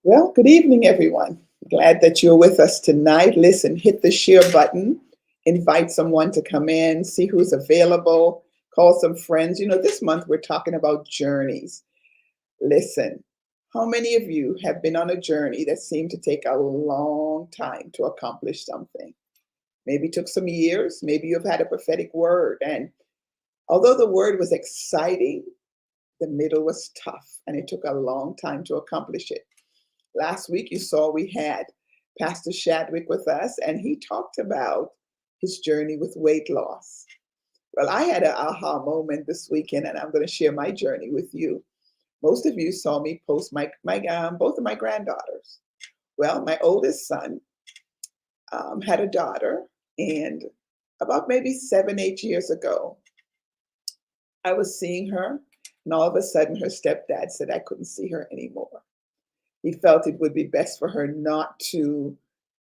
Well, good evening, everyone. Glad that you're with us tonight. Listen, hit the share button, invite someone to come in, see who's available, call some friends. This month we're talking about journeys. Listen, how many of you have been on a journey that seemed to take a long time to accomplish something? Maybe it took some years, maybe you've had a prophetic word, and although the word was exciting, the middle was tough and it took a long time to accomplish it. Last week, you saw we had Pastor Shadwick with us, and he talked about his journey with weight loss. Well, I had an aha moment this weekend, and I'm going to share my journey with you. Most of you saw me post both of my granddaughters. Well, my oldest son had a daughter, and about maybe 7, 8 years ago, I was seeing her, and all of a sudden, her stepdad said I couldn't see her anymore. He felt it would be best for her not to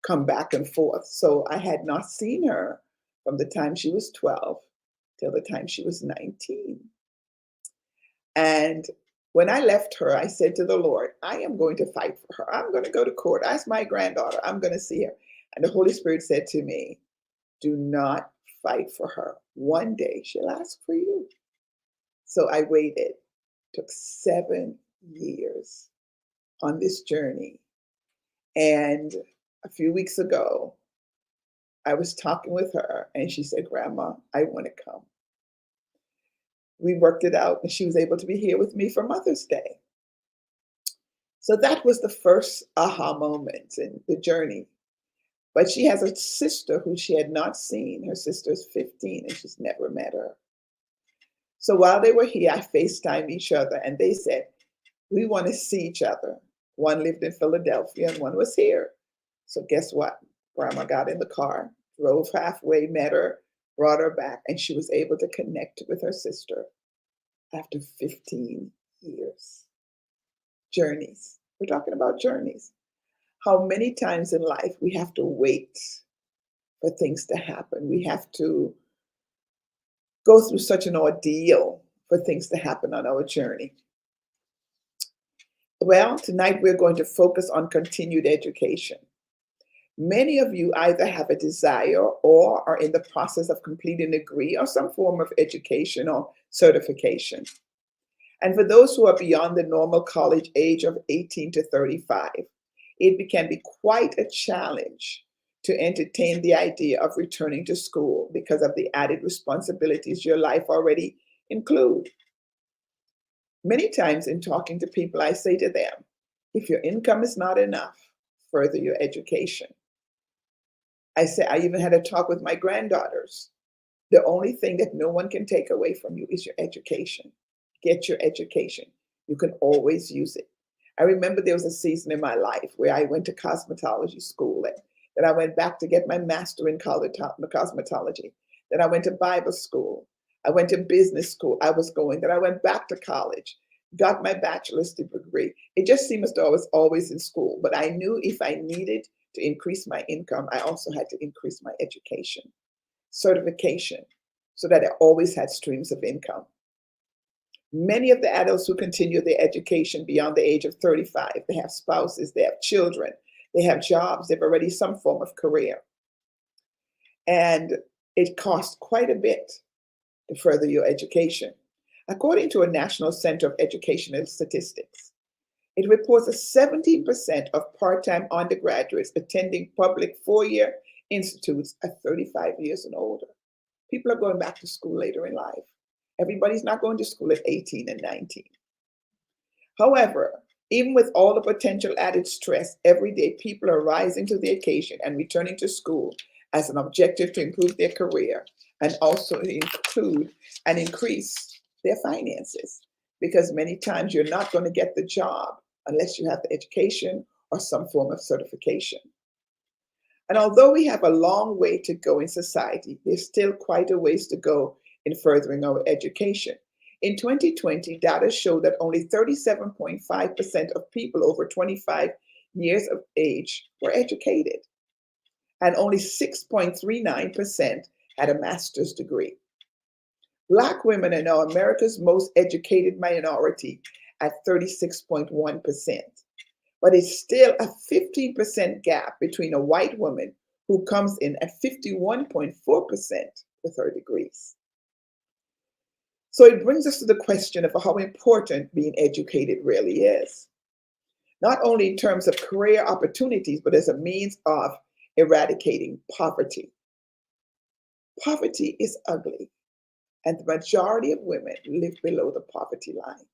come back and forth. So I had not seen her from the time she was 12 till the time she was 19. And when I left her, I said to the Lord, I am going to fight for her. I'm going to go to court. Ask my granddaughter. I'm going to see her. And the Holy Spirit said to me, do not fight for her. One day she'll ask for you. So I waited. Took 7 years on this journey. And a few weeks ago, I was talking with her and she said, Grandma, I want to come. We worked it out and she was able to be here with me for Mother's Day. So that was the first aha moment in the journey. But she has a sister who she had not seen. Her sister's 15 and she's never met her. So while they were here, I FaceTimed each other and they said, we want to see each other. One lived in Philadelphia and one was here. So guess what? Grandma got in the car, drove halfway, met her, brought her back, and she was able to connect with her sister after 15 years. Journeys. We're talking about journeys. How many times in life we have to wait for things to happen. We have to go through such an ordeal for things to happen on our journey. Well, tonight we're going to focus on continued education. Many of you either have a desire or are in the process of completing a degree or some form of education or certification. And for those who are beyond the normal college age of 18 to 35, it can be quite a challenge to entertain the idea of returning to school because of the added responsibilities your life already include. Many times in talking to people, I say to them, if your income is not enough, further your education. I even had a talk with my granddaughters. The only thing that no one can take away from you is your education. Get your education. You can always use it. I remember there was a season in my life where I went to cosmetology school and then I went back to get my master in cosmetology. Then I went to Bible school. I went to business school. Then I went back to college, got my bachelor's degree. It just seemed as though I was always in school, but I knew if I needed to increase my income, I also had to increase my education, certification, so that I always had streams of income. Many of the adults who continue their education beyond the age of 35, they have spouses, they have children, they have jobs, they've already some form of career. And it costs quite a bit to further your education. According to a National Center of Educational Statistics, it reports that 17% of part-time undergraduates attending public four-year institutes are 35 years and older. People are going back to school later in life. Everybody's not going to school at 18 and 19. However, even with all the potential added stress, every day people are rising to the occasion and returning to school as an objective to improve their career and also include and increase their finances. Because many times you're not going to get the job unless you have the education or some form of certification. And although we have a long way to go in society, there's still quite a ways to go in furthering our education. In 2020, data showed that only 37.5% of people over 25 years of age were educated, and only 6.39% had a master's degree. Black women are now America's most educated minority at 36.1%. but it's still a 15% gap between a white woman who comes in at 51.4% with her degrees. So it brings us to the question of how important being educated really is, not only in terms of career opportunities, but as a means of eradicating poverty. Poverty is ugly, and the majority of women live below the poverty line,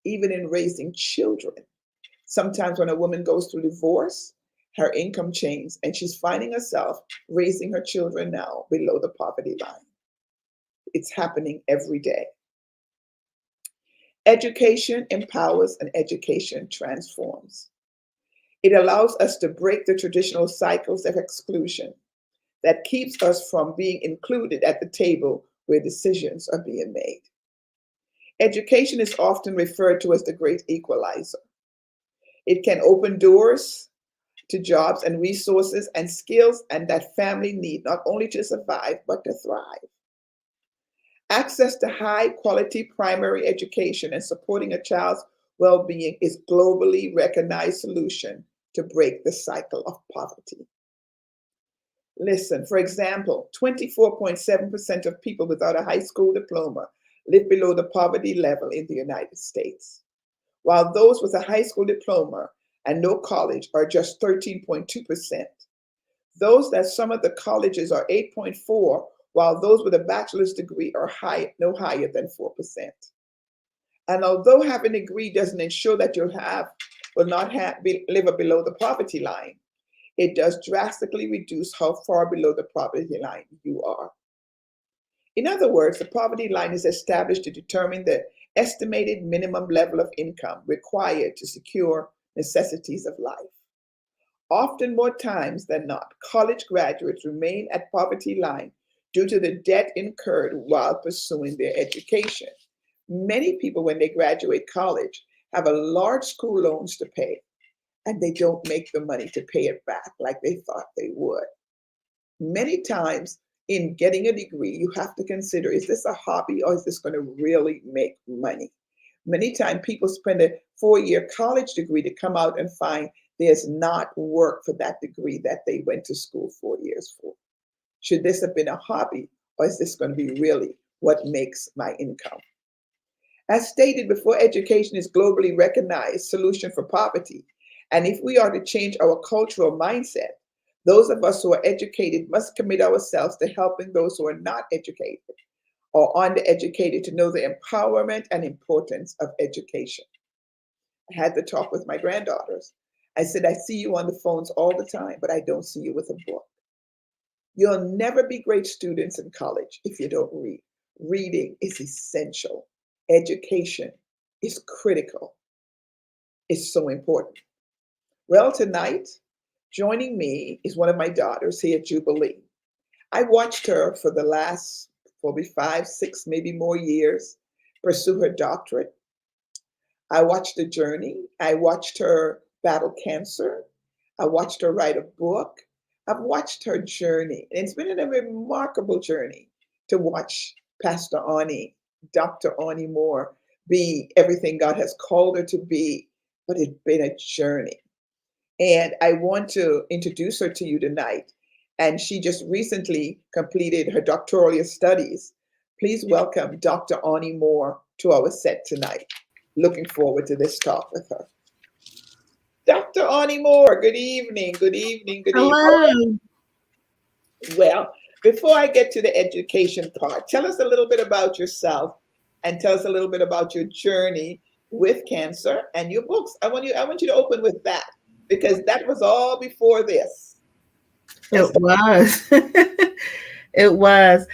even in raising children. Sometimes when a woman goes through divorce, her income changes, and she's finding herself raising her children now below the poverty line. It's happening every day. Education empowers and education transforms. It allows us to break the traditional cycles of exclusion that keeps us from being included at the table where decisions are being made. Education is often referred to as the great equalizer. It can open doors to jobs and resources and skills and that family need not only to survive, but to thrive. Access to high quality primary education and supporting a child's well-being is globally recognized solution to break the cycle of poverty. Listen, for example, 24.7% of people without a high school diploma live below the poverty level in the United States, while those with a high school diploma and no college are just 13.2%. Those that some of the colleges are 8.4, while those with a bachelor's degree are no higher than 4%. And although having a degree doesn't ensure that you will not live below the poverty line, it does drastically reduce how far below the poverty line you are. In other words, the poverty line is established to determine the estimated minimum level of income required to secure necessities of life. Often more times than not, college graduates remain at poverty line due to the debt incurred while pursuing their education. Many people, when they graduate college, have a large school loans to pay, and they don't make the money to pay it back like they thought they would. Many times in getting a degree, you have to consider, is this a hobby or is this going to really make money? Many times people spend a 4-year college degree to come out and find there's not work for that degree that they went to school 4 years for. Should this have been a hobby or is this going to be really what makes my income? As stated before, education is globally recognized solution for poverty. And if we are to change our cultural mindset, those of us who are educated must commit ourselves to helping those who are not educated or undereducated to know the empowerment and importance of education. I had the talk with my granddaughters. I said, I see you on the phones all the time, but I don't see you with a book. You'll never be great students in college if you don't read. Reading is essential. Education is critical. It's so important. Well, tonight, joining me is one of my daughters here at Jubilee. I watched her for the last probably 5, 6, maybe more years pursue her doctorate. I watched the journey. I watched her battle cancer. I watched her write a book. I've watched her journey. And it's been a remarkable journey to watch Pastor Ani, Dr. Ani Moore, be everything God has called her to be, but it's been a journey. And I want to introduce her to you tonight. And she just recently completed her doctoral studies. Please welcome Dr. Ani Moore to our set tonight. Looking forward to this talk with her. Dr. Ani Moore, good evening, good evening, good evening. Hello. Well, before I get to the education part, tell us a little bit about yourself and tell us a little bit about your journey with cancer and your books. I want you to open with that because that was all before this. It was. It was.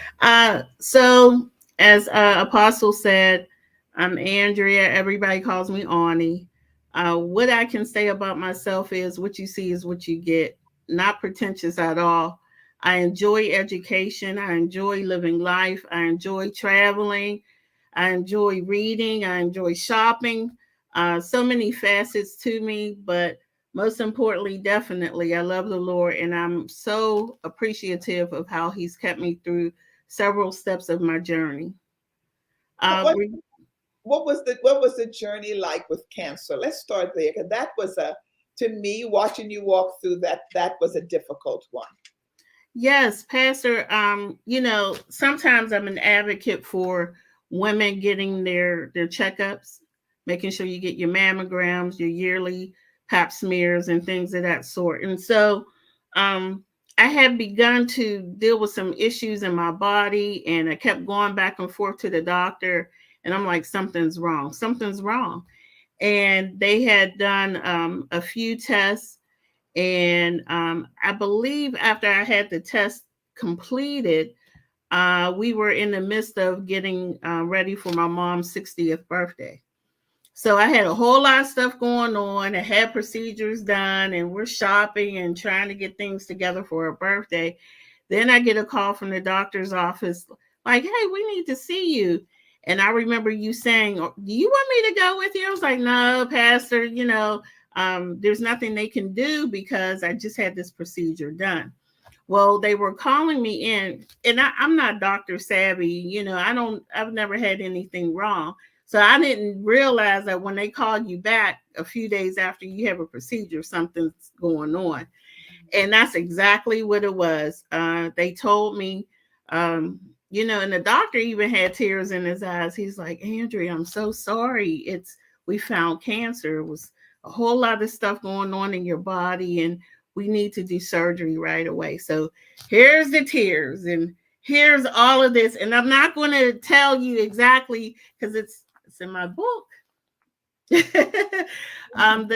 So, as Apostle said, I'm Andrea. Everybody calls me Ani. What I can say about myself is what you see is what you get. Not pretentious at all. I enjoy education. I enjoy living life. I enjoy traveling. I enjoy reading. I enjoy shopping. So many facets to me, but most importantly, definitely, I love the Lord, and I'm so appreciative of how He's kept me through several steps of my journey. What, what was the journey like with cancer? Let's start there because that was a to me, watching you walk through that was a difficult one. Yes, Pastor. Sometimes I'm an advocate for women getting their checkups, making sure you get your mammograms, your yearly pap smears, and things of that sort. And so, um, I had begun to deal with some issues in my body, and I kept going back and forth to the doctor. And I'm like, something's wrong. Something's wrong. And they had done a few tests, and I believe after I had the test completed, we were in the midst of getting ready for my mom's 60th birthday. So I had a whole lot of stuff going on. I had procedures done, and we're shopping and trying to get things together for her birthday. Then I get a call from the doctor's office like, hey, we need to see you. And I remember you saying, "Oh, do you want me to go with you?" I was like, no, Pastor, there's nothing they can do because I just had this procedure done. Well, they were calling me in, and I'm not doctor savvy. I've never had anything wrong. So I didn't realize that when they call you back a few days after you have a procedure, something's going on. And that's exactly what it was. They told me, and the doctor even had tears in his eyes. He's like, Andrea, I'm so sorry. We found cancer. It was a whole lot of stuff going on in your body, and we need to do surgery right away. So here's the tears, and here's all of this. And I'm not going to tell you exactly because it's in my book that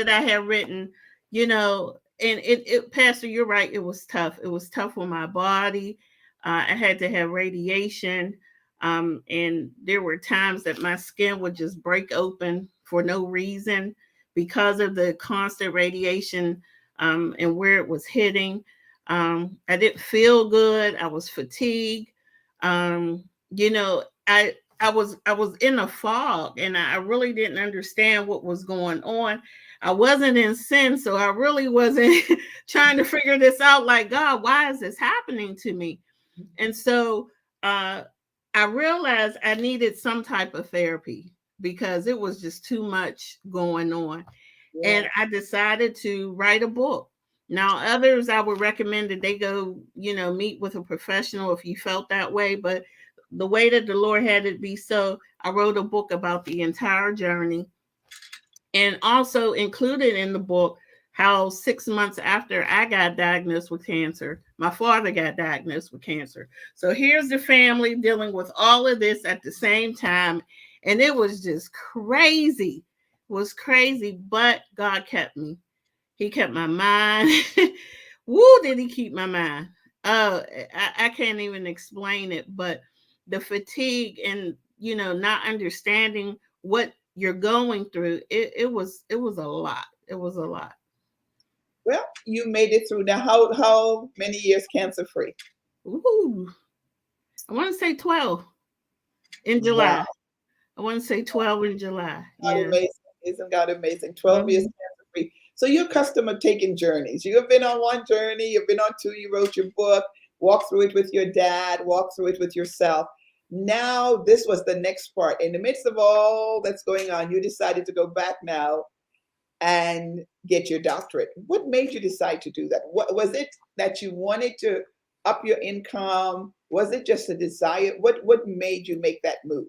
I have written, and it, Pastor, you're right. It was tough. It was tough on my body. I had to have radiation. And there were times that my skin would just break open for no reason because of the constant radiation and where it was hitting. I didn't feel good. I was fatigued. I was in a fog, and I really didn't understand what was going on. I wasn't in sin, so I really wasn't trying to figure this out. Like, God, why is this happening to me? And so I realized I needed some type of therapy because it was just too much going on. Yeah. And I decided to write a book. Now, others I would recommend that they go, meet with a professional if you felt that way. But the way that the Lord had it be so, I wrote a book about the entire journey, and also included in the book how 6 months after I got diagnosed with cancer, my father got diagnosed with cancer. So here's the family dealing with all of this at the same time. And it was just crazy. It was crazy, but God kept me. He kept my mind. Woo, did he keep my mind? I can't even explain it, but the fatigue and, not understanding what you're going through, it was a lot. It was a lot. Well, you made it through. Now, how many years cancer free? Ooh, I want to say 12 in July. Wow. I want to say 12 in July. God, yeah. Amazing. Isn't God amazing? 12 years cancer free. So you're accustomed to taking journeys. You have been on one journey, you've been on two, you wrote your book, walked through it with your dad, walked through it with yourself. Now, this was the next part. In the midst of all that's going on, you decided to go back now and get your doctorate. What made you decide to do that? What was it that you wanted to up your income? Was it just a desire? What made you make that move?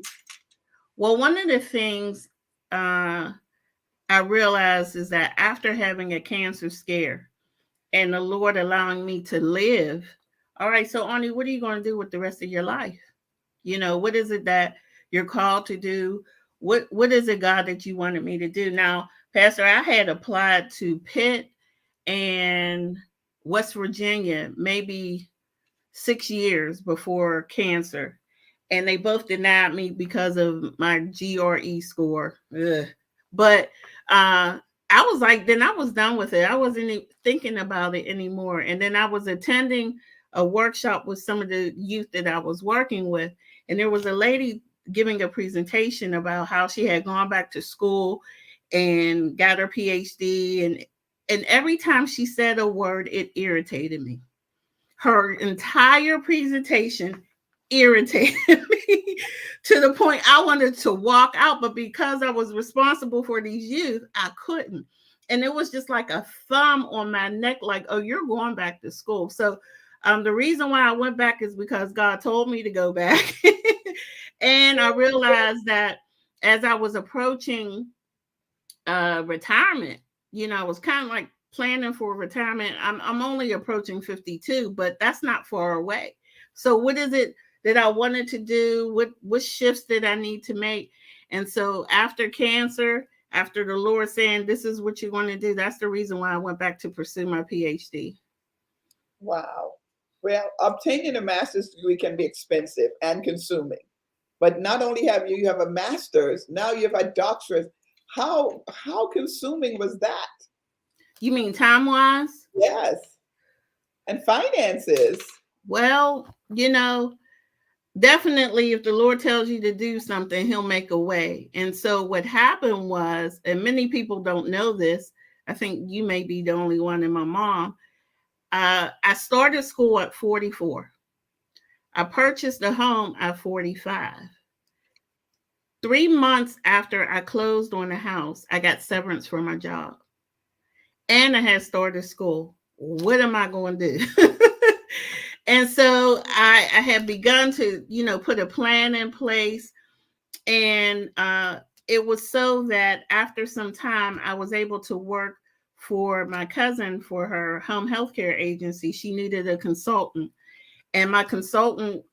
Well, one of the things I realized is that after having a cancer scare and the Lord allowing me to live, all right, so Ani, what are you going to do with the rest of your life? What is it that you're called to do? What is it, God, that you wanted me to do? Now, Pastor, I had applied to Pitt and West Virginia maybe 6 years before cancer, and they both denied me because of my GRE score. Ugh. But I was like, then I was done with it. I wasn't even thinking about it anymore. And then I was attending a workshop with some of the youth that I was working with, and there was a lady giving a presentation about how she had gone back to school and got her PhD, and every time she said a word, it irritated me. Her entire presentation irritated me to the point I wanted to walk out, but because I was responsible for these youth, I couldn't. and it was just like a thumb on my neck, like, oh, you're going back to school. So the reason why I went back is because God told me to go back. And I realized that as I was approaching retirement, I was kind of like planning for retirement. I'm only approaching 52, but that's not far away. So what is it that I wanted to do? What shifts did I need to make? And so after cancer, after the Lord saying this is what you want to do, that's the reason why I went back to pursue my PhD. Wow. Well, obtaining a master's degree can be expensive and consuming. But not only have you have a master's, now you have a doctorate. How consuming was that? You mean time wise? Yes. And finances. Well, definitely if the Lord tells you to do something, he'll make a way. And so what happened was, and many people don't know this, I think you may be the only one and my mom, I started school at 44. I purchased a home at 45. 3 months after I closed on the house, I got severance from my job. And I had started school. What am I going to do? And so I had begun to, put a plan in place. And it was so that after some time, I was able to work for my cousin for her home healthcare agency. She needed a consultant. And my consultant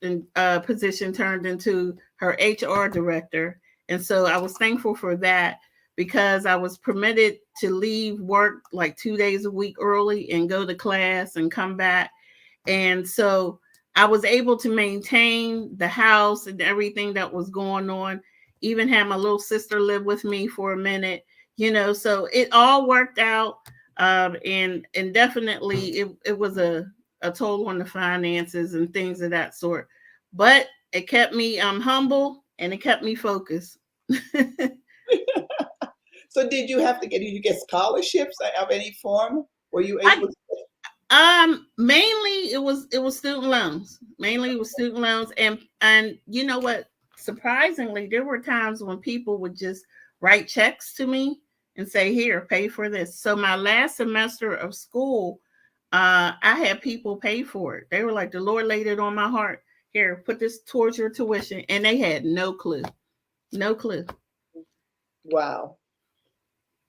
position turned into her HR director. And so I was thankful for that because I was permitted to leave work like 2 days a week early and go to class and come back. And so I was able to maintain the house and everything that was going on, even had my little sister live with me for a minute, so it all worked out. And definitely it was a toll on the finances and things of that sort. But it kept me humble and it kept me focused. So did you get scholarships of any form? Were you able to? Mainly it was student loans. Mainly it was student loans. And you know what? Surprisingly, there were times when people would just write checks to me and say, here, pay for this. So my last semester of school, I had people pay for it. They were like, the Lord laid it on my heart. Here, put this towards your tuition. And they had no clue. No clue. Wow.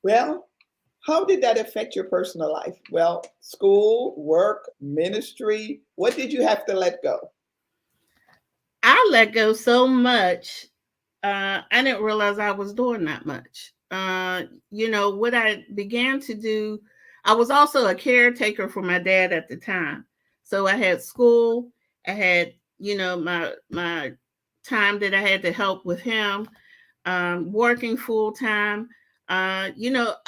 Well, how did that affect your personal life? Well, school, work, ministry. What did you have to let go? I let go so much. I didn't realize I was doing that much. What I began to do, I was also a caretaker for my dad at the time. So I had school, I had, my time that I had to help with him, working full time. A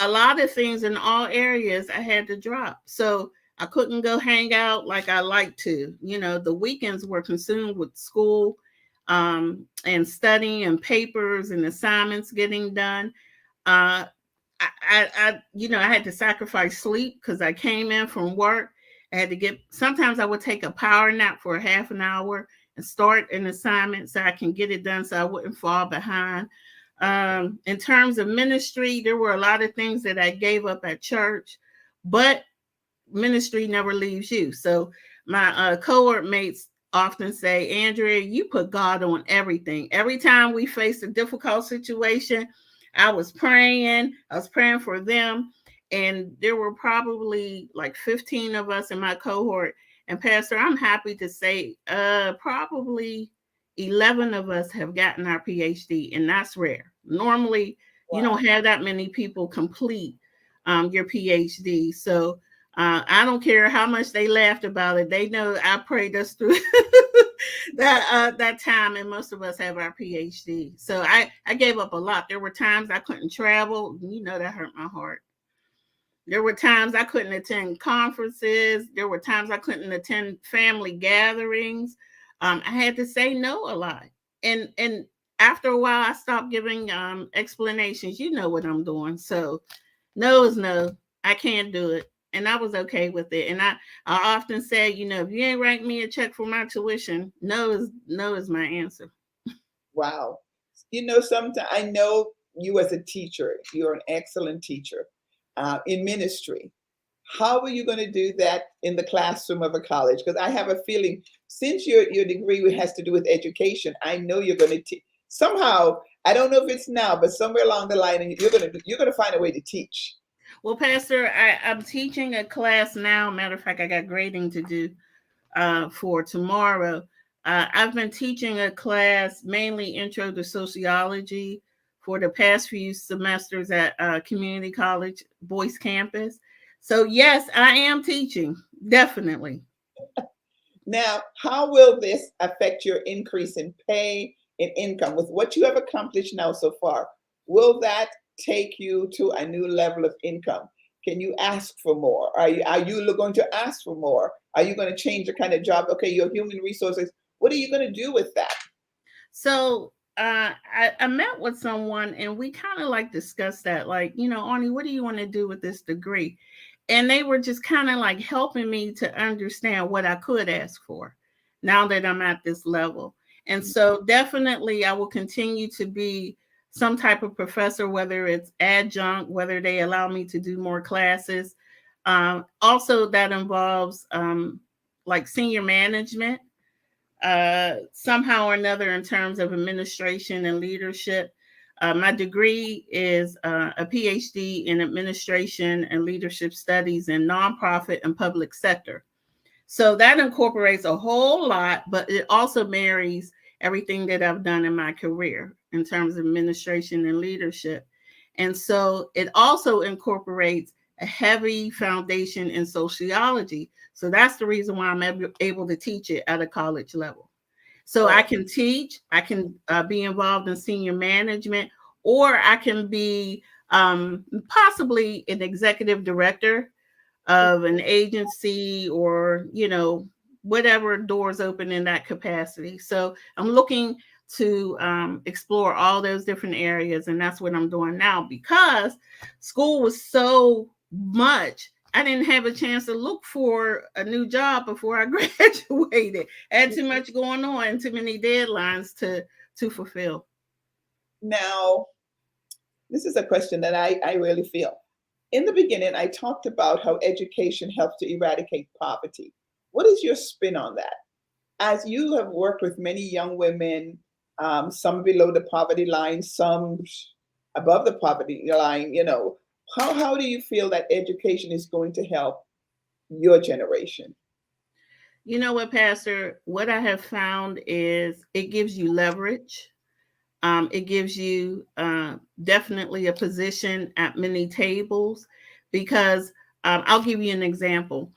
lot of things in all areas I had to drop. So I couldn't go hang out like I like to. The weekends were consumed with school and studying and papers and assignments getting done. Uh, I had to sacrifice sleep because I came in from work. I had to sometimes I would take a power nap for a half an hour and start an assignment so I can get it done so I wouldn't fall behind. In terms of ministry, there were a lot of things that I gave up at church, but ministry never leaves you. So my cohort mates often say, Andrea, you put God on everything. Every time we face a difficult situation, I was praying for them. And there were probably like 15 of us in my cohort. And Pastor, I'm happy to say probably 11 of us have gotten our PhD, and that's rare. Normally, wow, you don't have that many people complete your PhD. So I don't care how much they laughed about it. They know I prayed us through that time, and most of us have our PhD. So I gave up a lot. There were times I couldn't travel. That hurt my heart. There were times I couldn't attend conferences. There were times I couldn't attend family gatherings. I had to say no a lot. And after a while, I stopped giving explanations. You know what I'm doing. So no is no. I can't do it. And I was okay with it. And I often say, if you ain't write me a check for my tuition, no is my answer. Wow. Sometimes I know you as a teacher, you're an excellent teacher. in ministry. How are you going to do that in the classroom of a college? Because I have a feeling, since your degree has to do with education, I know you're going to somehow. I don't know if it's now, but somewhere along the line, you're going to find a way to teach. Well, Pastor, I'm teaching a class now. Matter of fact, I got grading to do for tomorrow. I've been teaching a class, mainly Intro to Sociology, for the past few semesters at Community College Boyce Campus. So yes, I am teaching, definitely. Now, how will this affect your increase in pay and income with what you have accomplished now so far? Will that take you to a new level of income? Can you ask for more? Are you going to ask for more? Are you going to change the kind of job? Okay, your human resources. What are you going to do with that? So I met with someone and we kind of like discussed that, like, Arnie, what do you want to do with this degree? And they were just kind of like helping me to understand what I could ask for now that I'm at this level. And so definitely I will continue to be some type of professor, whether it's adjunct, whether they allow me to do more classes. Also, that involves like senior management somehow or another in terms of administration and leadership. My degree is a PhD in administration and leadership studies in nonprofit and public sector. So that incorporates a whole lot, but it also marries everything that I've done in my career in terms of administration and leadership. And so it also incorporates a heavy foundation in sociology. So that's the reason why I'm able to teach it at a college level. So I can teach, I can be involved in senior management, or I can be possibly an executive director of an agency, or, whatever doors open in that capacity. So I'm looking to explore all those different areas. And that's what I'm doing now, because school was so much. I didn't have a chance to look for a new job before I graduated. I had too much going on, too many deadlines to fulfill. Now, this is a question that I really feel. In the beginning, I talked about how education helps to eradicate poverty. What is your spin on that? As you have worked with many young women, some below the poverty line, some above the poverty line, how do you feel that education is going to help your generation? You know what, Pastor? What I have found is it gives you leverage. It gives you definitely a position at many tables, because I'll give you an example.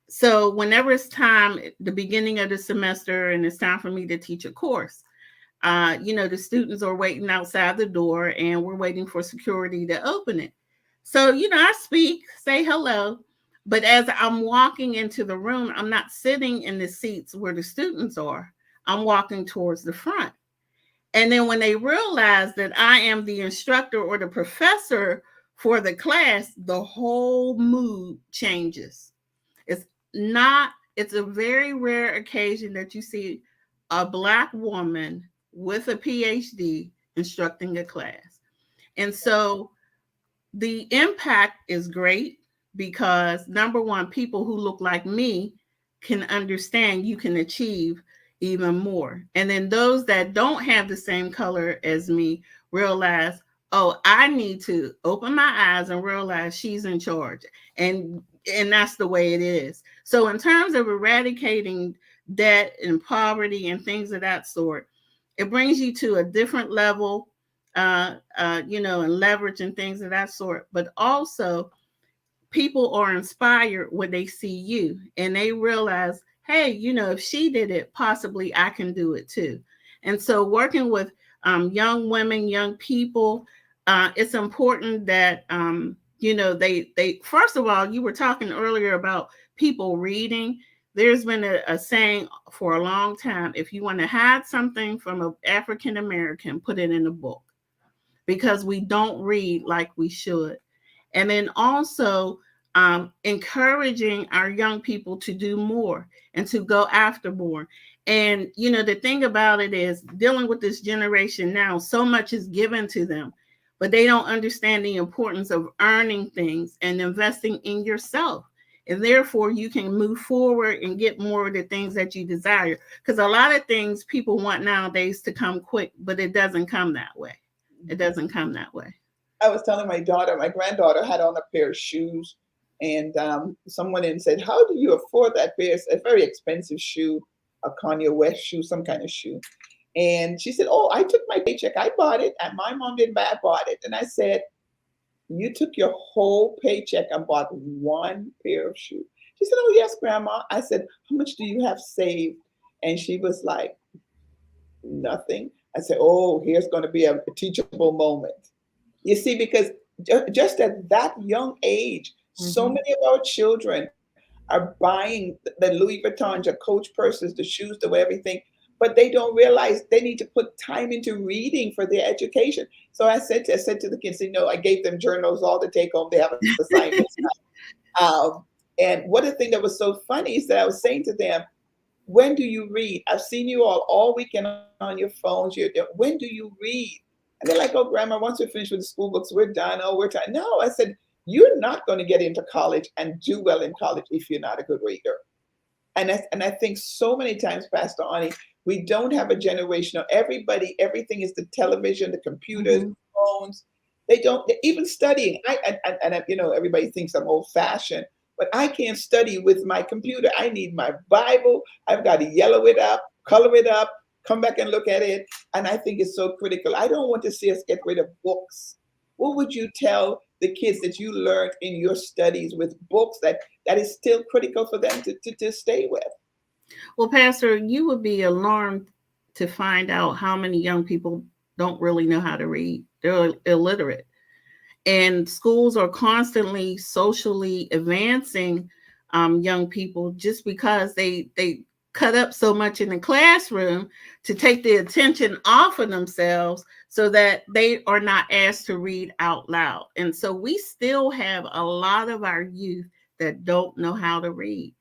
So whenever it's time, the beginning of the semester, and it's time for me to teach a course, the students are waiting outside the door and we're waiting for security to open it. So, I speak, say hello, but as I'm walking into the room, I'm not sitting in the seats where the students are. I'm walking towards the front. And then when they realize that I am the instructor or the professor for the class, the whole mood changes. It's a very rare occasion that you see a Black woman with a PhD instructing a class. And so the impact is great, because number one, people who look like me can understand you can achieve even more. And then those that don't have the same color as me realize, oh, I need to open my eyes and realize she's in charge. And that's the way it is. So in terms of eradicating debt and poverty and things of that sort, it brings you to a different level, and leverage and things of that sort. But also, people are inspired when they see you and they realize, hey, if she did it, possibly I can do it too. And so working with young women, young people, it's important that, they first of all, you were talking earlier about people reading. There's been a saying for a long time: if you want to hide something from an African American, put it in a book, because we don't read like we should. And then also encouraging our young people to do more and to go after more. And, the thing about it is, dealing with this generation now, so much is given to them. but they don't understand the importance of earning things and investing in yourself. And therefore, you can move forward and get more of the things that you desire. Because a lot of things people want nowadays to come quick, but it doesn't come that way. It doesn't come that way. I was telling my granddaughter had on a pair of shoes, and someone in said, "How do you afford that pair? It's a very expensive shoe, a Kanye West shoe, some kind of shoe." And she said, "Oh, I took my paycheck, I bought it, and my mom didn't buy, I bought it." And I said, "You took your whole paycheck and bought one pair of shoes?" She said, "Oh, yes, Grandma." I said, "How much do you have saved?" And she was like, "Nothing." I said, "Oh, here's going to be a teachable moment." You see, because just at that young age, so Mhm. many of our children are buying the Louis Vuittons, the Coach purses, the shoes, the everything, but they don't realize they need to put time into reading for their education. So I said to the kids, you know, I gave them journals all to take home. They have assignments. Um, and one of the things that was so funny is that I was saying to them, when do you read? I've seen you all weekend on your phones. When do you read? And they're like, "Oh, Grandma, once we're finished with the school books, we're done. Oh, we're done." No, I said, "You're not going to get into college and do well in college if you're not a good reader." And I think so many times, Pastor Ani, we don't have a generation of everybody, everything is the television, the computers, Mhm. phones. They don't even studying. You know, everybody thinks I'm old fashioned, but I can't study with my computer. I need my Bible. I've got to yellow it up, color it up, come back and look at it. And I think it's so critical. I don't want to see us get rid of books. What would you tell the kids that you learned in your studies with books that is still critical for them to stay with? Well, Pastor, you would be alarmed to find out how many young people don't really know how to read. They're illiterate. And schools are constantly socially advancing young people just because they cut up so much in the classroom to take the attention off of themselves so that they are not asked to read out loud. And so we still have a lot of our youth that don't know how to read.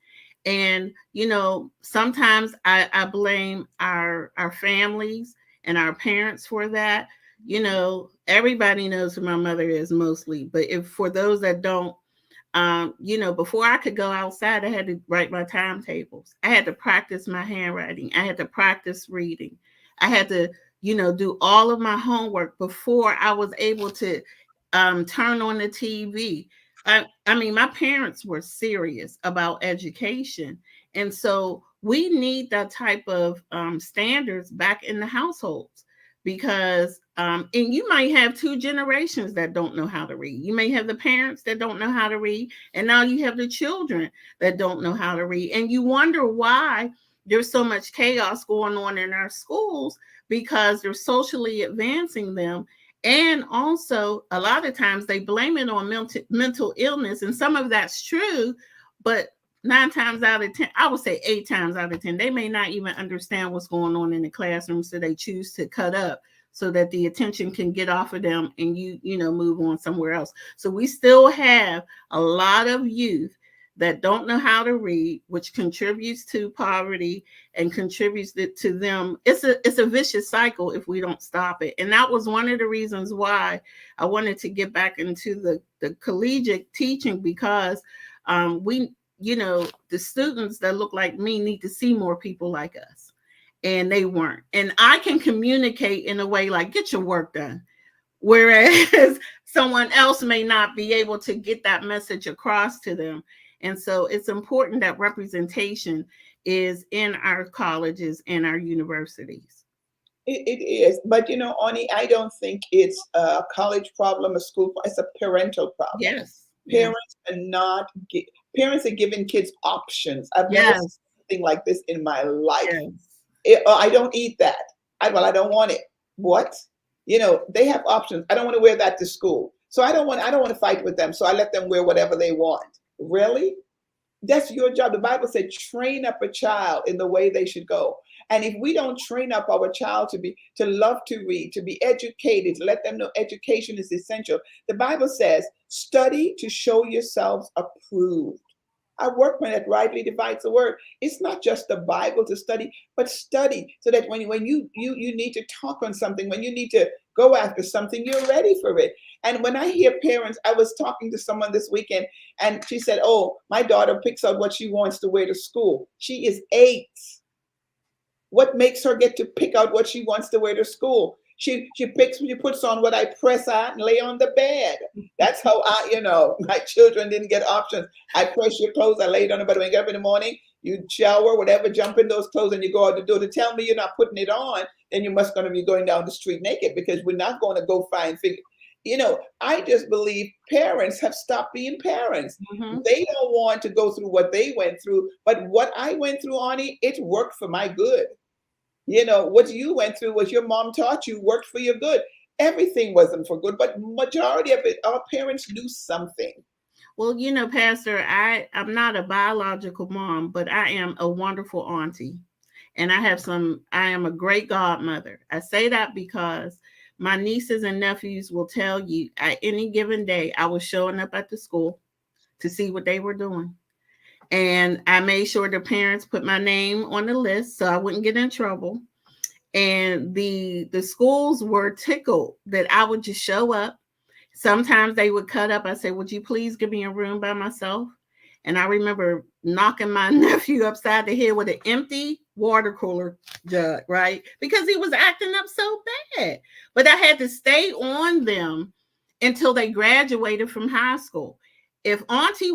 And you know, sometimes I blame our families and our parents for that. You know, everybody knows who my mother is mostly, but if for those that don't, you know, before I could go outside, I had to write my timetables. I had to practice my handwriting. I had to practice reading. I had to, you know, do all of my homework before I was able to turn on the TV. I mean, my parents were serious about education. And so we need that type of standards back in the households because and you might have two generations that don't know how to read. You may have the parents that don't know how to read, and now you have the children that don't know how to read, and you wonder why there's so much chaos going on in our schools because they're socially advancing them. And also a lot of times they blame it on mental illness, and some of that's true, but 9 times out of 10, I would say 8 times out of 10, they may not even understand what's going on in the classroom, so they choose to cut up so that the attention can get off of them and you know move on somewhere else. So we still have a lot of youth that don't know how to read, which contributes to poverty and contributes to them. It's a vicious cycle if we don't stop it. And that was one of the reasons why I wanted to get back into the collegiate teaching because we, you know, the students that look like me need to see more people like us. And they weren't. And I can communicate in a way like, get your work done. Whereas someone else may not be able to get that message across to them. And so it's important that representation is in our colleges and our universities. It is, but you know, Ani, I don't think it's a college problem, a school. It's a parental problem. Yes. Yes. Parents are not. Parents are giving kids options. I've never seen Yes. something like this in my life. Yes. I don't eat that. I don't want it. What? You know, they have options. I don't want to wear that to school. So I don't want to fight with them. So I let them wear whatever they want. Really? That's your job. The Bible said, train up a child in the way they should go. And if we don't train up our child to love to read, to be educated, to let them know education is essential, the Bible says, study to show yourselves approved. a workman that rightly divides the word. It's not just the Bible to study, but study so that when you need to talk on something, when you need to go after something, you're ready for it. And when I hear parents, I was talking to someone this weekend, and she said, "Oh, my daughter picks out what she wants to wear to school. She is 8. What makes her get to pick out what she wants to wear to school? She puts on what I press out and lay on the bed. That's how my children didn't get options. I press your clothes, I lay it on the bed. When you get up in the morning, you shower, whatever, jump in those clothes, and you go out the door. To tell me you're not putting it on, then you must going to be going down the street naked, because we're not going to go find figure. I just believe parents have stopped being parents. Mhm. They don't want to go through what they went through, but what I went through, Ani, it worked for my good. What you went through, what your mom taught you, worked for your good. Everything wasn't for good, but majority of it, our parents knew something. Well, Pastor, I'm not a biological mom, but I am a wonderful auntie. And I am a great godmother. I say that because my nieces and nephews will tell you at any given day, I was showing up at the school to see what they were doing. And I made sure the parents put my name on the list so I wouldn't get in trouble. And the schools were tickled that I would just show up. Sometimes they would cut up. I say, "Would you please give me a room by myself?" And I remember knocking my nephew upside the head with an empty water cooler jug, right? Because he was acting up so bad. But I had to stay on them until they graduated from high school. If auntie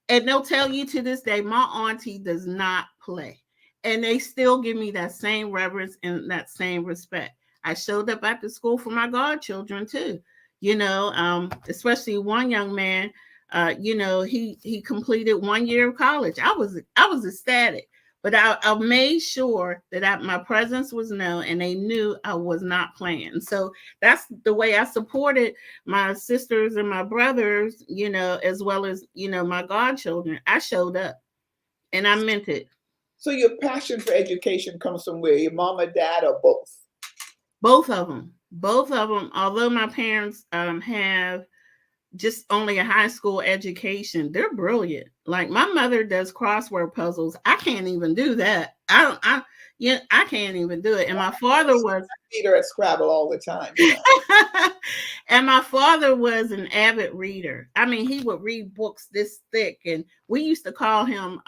and they'll tell you to this day, my auntie does not play. And they still give me that same reverence and that same respect. I showed up at the school for my godchildren too. Especially one young man, he completed 1 year of college. I was ecstatic, but I made sure that my presence was known and they knew I was not playing. So that's the way I supported my sisters and my brothers, as well as, my godchildren. I showed up and I meant it. So your passion for education comes from where? Your mom or dad, or both? Both of them. Both of them. Although my parents have just only a high school education, they're brilliant. Like my mother does crossword puzzles. I can't even do that. I can't even do it. And my father was beat her at Scrabble all the time. And my father was an avid reader. I mean, he would read books this thick, and we used to call him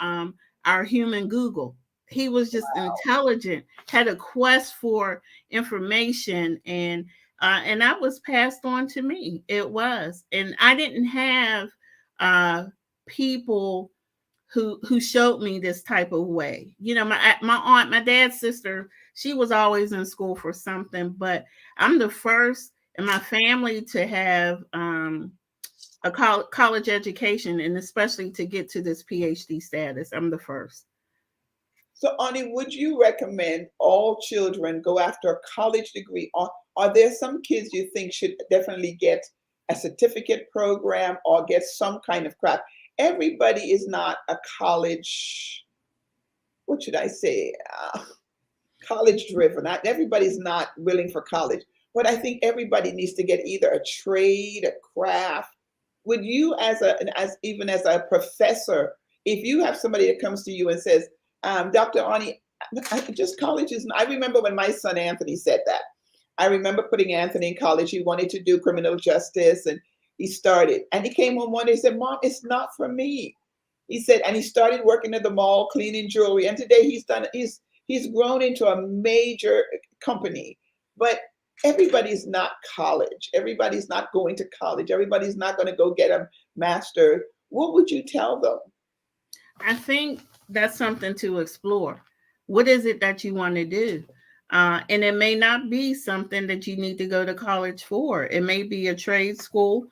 our human Google. He was just intelligent, had a quest for information, and that was passed on to me. It was, and I didn't have people who showed me this type of way. My aunt, my dad's sister, she was always in school for something, but I'm the first in my family to have a college education, and especially to get to this PhD status. I'm the first. So, Ani, would you recommend all children go after a college degree? Or are there some kids you think should definitely get a certificate program or get some kind of craft? Everybody is not a college, what should I say, college driven. Everybody's not willing for college. But I think everybody needs to get either a trade, a craft. Would you, as a professor, if you have somebody that comes to you and says, Dr. Ani, just college isn't. I remember when my son Anthony said that. I remember putting Anthony in college. He wanted to do criminal justice, and he started. And he came home one day and said, "Mom, it's not for me." He said, and he started working at the mall, cleaning jewelry. And today he's grown into a major company. But everybody's not college. Everybody's not going to college. Everybody's not going to go get a master. What would you tell them? I think that's something to explore. What is it that you want to do? And it may not be something that you need to go to college for. It may be a trade school.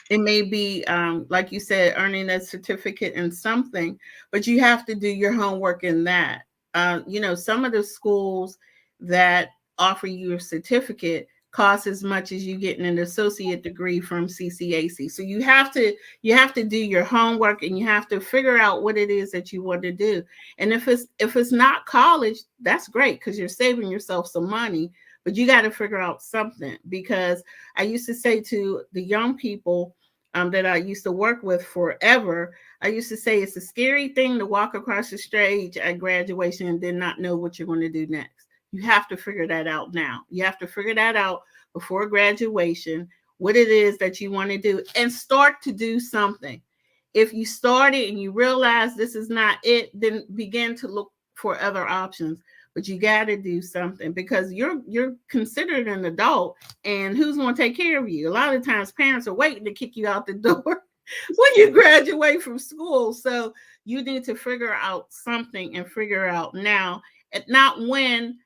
It may be, like you said, earning a certificate in something, but you have to do your homework in that. Some of the schools that offer you a certificate cost as much as you getting an associate degree from CCAC. So you have to do your homework, and you have to figure out what it is that you want to do. And if it's not college, that's great, because you're saving yourself some money, but you got to figure out something. Because I used to say to the young people, that I used to work with forever, I used to say it's a scary thing to walk across the stage at graduation and then not know what you're going to do next. You have to figure that out now. You have to figure that out before graduation, what it is that you want to do, and start to do something. If you started and you realize this is not it, then begin to look for other options. But you got to do something because you're considered an adult, and who's going to take care of you? A lot of times parents are waiting to kick you out the door when you graduate from school. So you need to figure out something and figure out now, and not when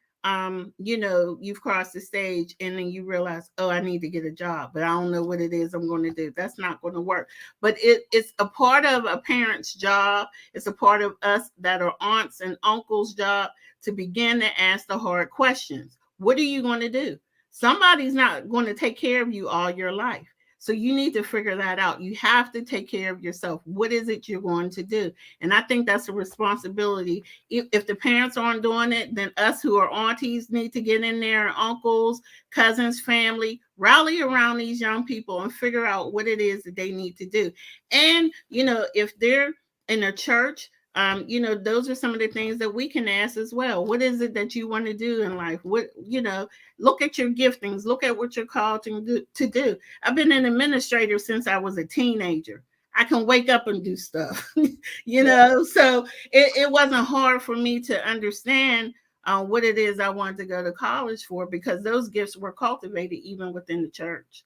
you've crossed the stage and then you realize, oh, I need to get a job, but I don't know what it is I'm going to do. That's not going to work. But it's a part of a parent's job. It's a part of us that are aunts and uncles' job to begin to ask the hard questions. What are you going to do? Somebody's not going to take care of you all your life. So you need to figure that out. You have to take care of yourself. What is it you're going to do? And I think that's a responsibility. If the parents aren't doing it, then us who are aunties need to get in there, uncles, cousins, family, rally around these young people and figure out what it is that they need to do. And, if they're in a church, those are some of the things that we can ask as well. What is it that you want to do in life? Look at your giftings, look at what you're called to do. I've been an administrator since I was a teenager. I can wake up and do stuff, so it wasn't hard for me to understand what it is I wanted to go to college for, because those gifts were cultivated even within the church.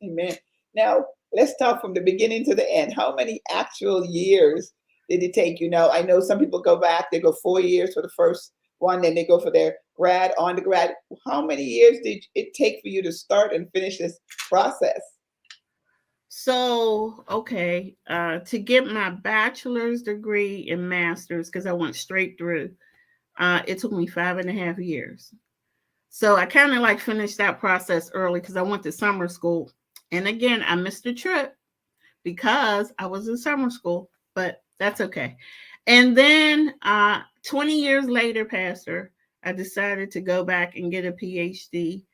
Amen. Now, let's talk from the beginning to the end. How many actual years did it take? I know some people go back, they go 4 years for the first one, then they go for their grad, on the grad. How many years did it take for you to start and finish this process? So, okay, to get my bachelor's degree and master's, because I went straight through, it took me 5.5 years. So I kind of like finished that process early because I went to summer school. And again, I missed the trip because I was in summer school, but that's okay. And then 20 years later, Pastor, I decided to go back and get a PhD.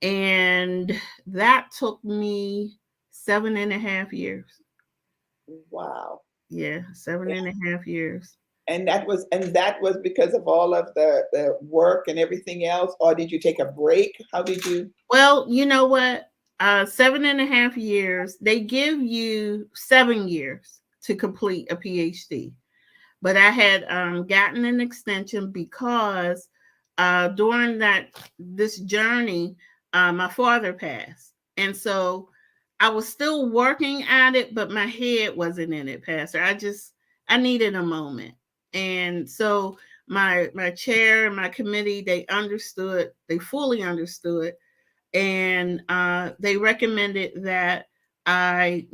And that took me 7.5 years. Wow. Yeah, 7.5 years. And that was because of all of the work and everything else, or did you take a break? How did you? Well, you know what? 7.5 years. They give you 7 years to complete a PhD, but I had gotten an extension because during this journey, my father passed, and so I was still working at it, but my head wasn't in it, Pastor. I needed a moment. And so my chair and my committee, they fully understood, and they recommended that I,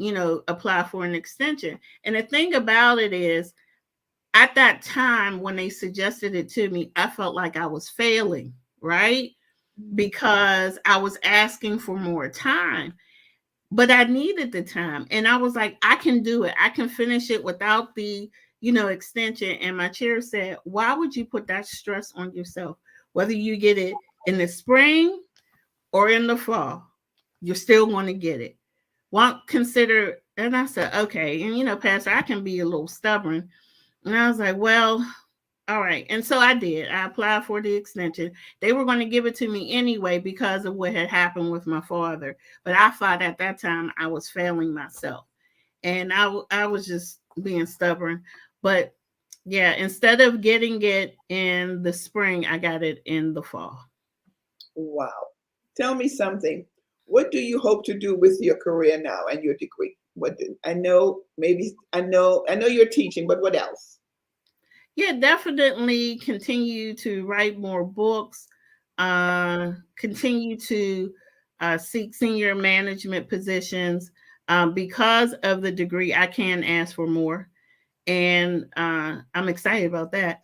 apply for an extension. And the thing about it is, at that time when they suggested it to me, I felt like I was failing, right? Because I was asking for more time. But I needed the time, and I was like, I can do it. I can finish it without the, extension. And my chair said, why would you put that stress on yourself? Whether you get it in the spring or in the fall, you're still going to get it. Won't consider. And I said, okay. And, Pastor, I can be a little stubborn. And I was like, well, all right. And so I did. I applied for the extension. They were going to give it to me anyway because of what had happened with my father. But I thought at that time I was failing myself. And I was just being stubborn. But yeah, instead of getting it in the spring, I got it in the fall. Wow. Tell me something. What do you hope to do with your career now and your degree? I know you're teaching, but what else? Yeah, definitely continue to write more books, continue to seek senior management positions. Because of the degree, I can ask for more. And I'm excited about that.